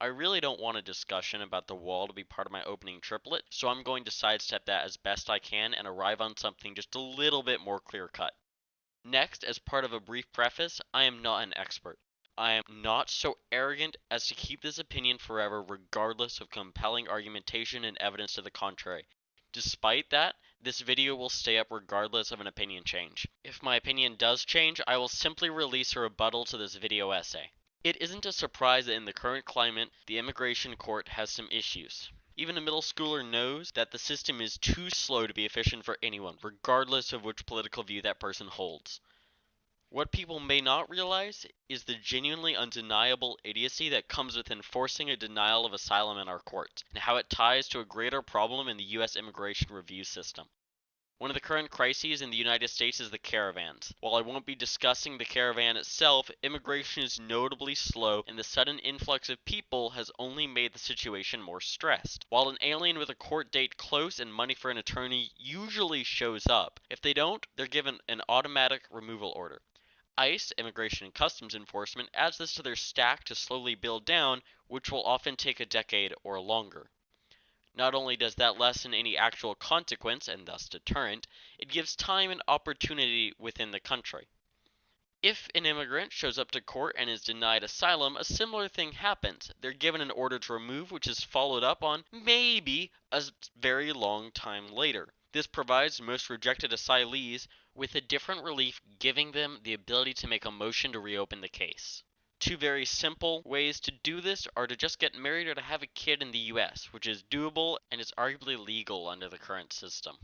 I really don't want a discussion about the wall to be part of my opening triplet, so I'm going to sidestep that as best I can and arrive on something just a little bit more clear-cut. Next, as part of a brief preface, I am not an expert. I am not so arrogant as to keep this opinion forever regardless of compelling argumentation and evidence to the contrary. Despite that, this video will stay up regardless of an opinion change. If my opinion does change, I will simply release a rebuttal to this video essay. It isn't a surprise that in the current climate, the immigration court has some issues. Even a middle schooler knows that the system is too slow to be efficient for anyone, regardless of which political view that person holds. What people may not realize is the genuinely undeniable idiocy that comes with enforcing a denial of asylum in our courts, and how it ties to a greater problem in the US immigration review system. One of the current crises in the United States is the caravans. While I won't be discussing the caravan itself, immigration is notably slow, and the sudden influx of people has only made the situation more stressed. While an alien with a court date close and money for an attorney usually shows up, if they don't, they're given an automatic removal order. ICE, Immigration and Customs Enforcement, adds this to their stack to slowly build down, which will often take a decade or longer. Not only does that lessen any actual consequence, and thus deterrent, it gives time and opportunity within the country. If an immigrant shows up to court and is denied asylum, a similar thing happens. They're given an order to remove, which is followed up on maybe a very long time later. This provides most rejected asylees with a different relief, giving them the ability to make a motion to reopen the case. Two very simple ways to do this are to just get married or to have a kid in the US, which is doable and is arguably legal under the current system.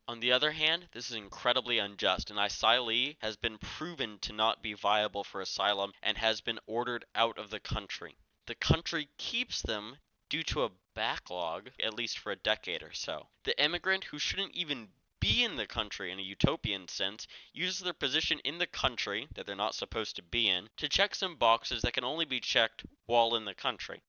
On the other hand, this is incredibly unjust. An asylee has been proven to not be viable for asylum and has been ordered out of the country. The country keeps them due to a backlog, at least for a decade or so. The immigrant, who shouldn't even be in the country in a utopian sense, uses their position in the country that they're not supposed to be in to check some boxes that can only be checked while in the country.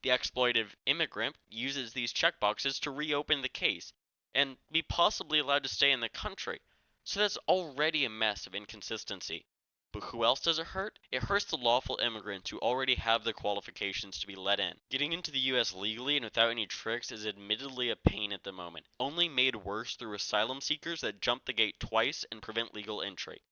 The exploitive immigrant uses these checkboxes to reopen the case and be possibly allowed to stay in the country. So that's already a mess of inconsistency. But who else does it hurt? It hurts the lawful immigrants who already have the qualifications to be let in. Getting into the US legally and without any tricks is admittedly a pain at the moment, only made worse through asylum seekers that jump the gate twice and prevent legal entry.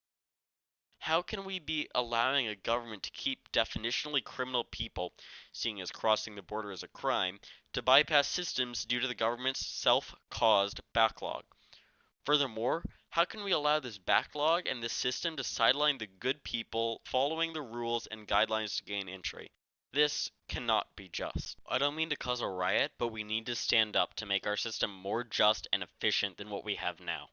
How can we be allowing a government to keep definitionally criminal people, seeing as crossing the border is a crime, to bypass systems due to the government's self-caused backlog? Furthermore, how can we allow this backlog and this system to sideline the good people following the rules and guidelines to gain entry? This cannot be just. I don't mean to cause a riot, but we need to stand up to make our system more just and efficient than what we have now.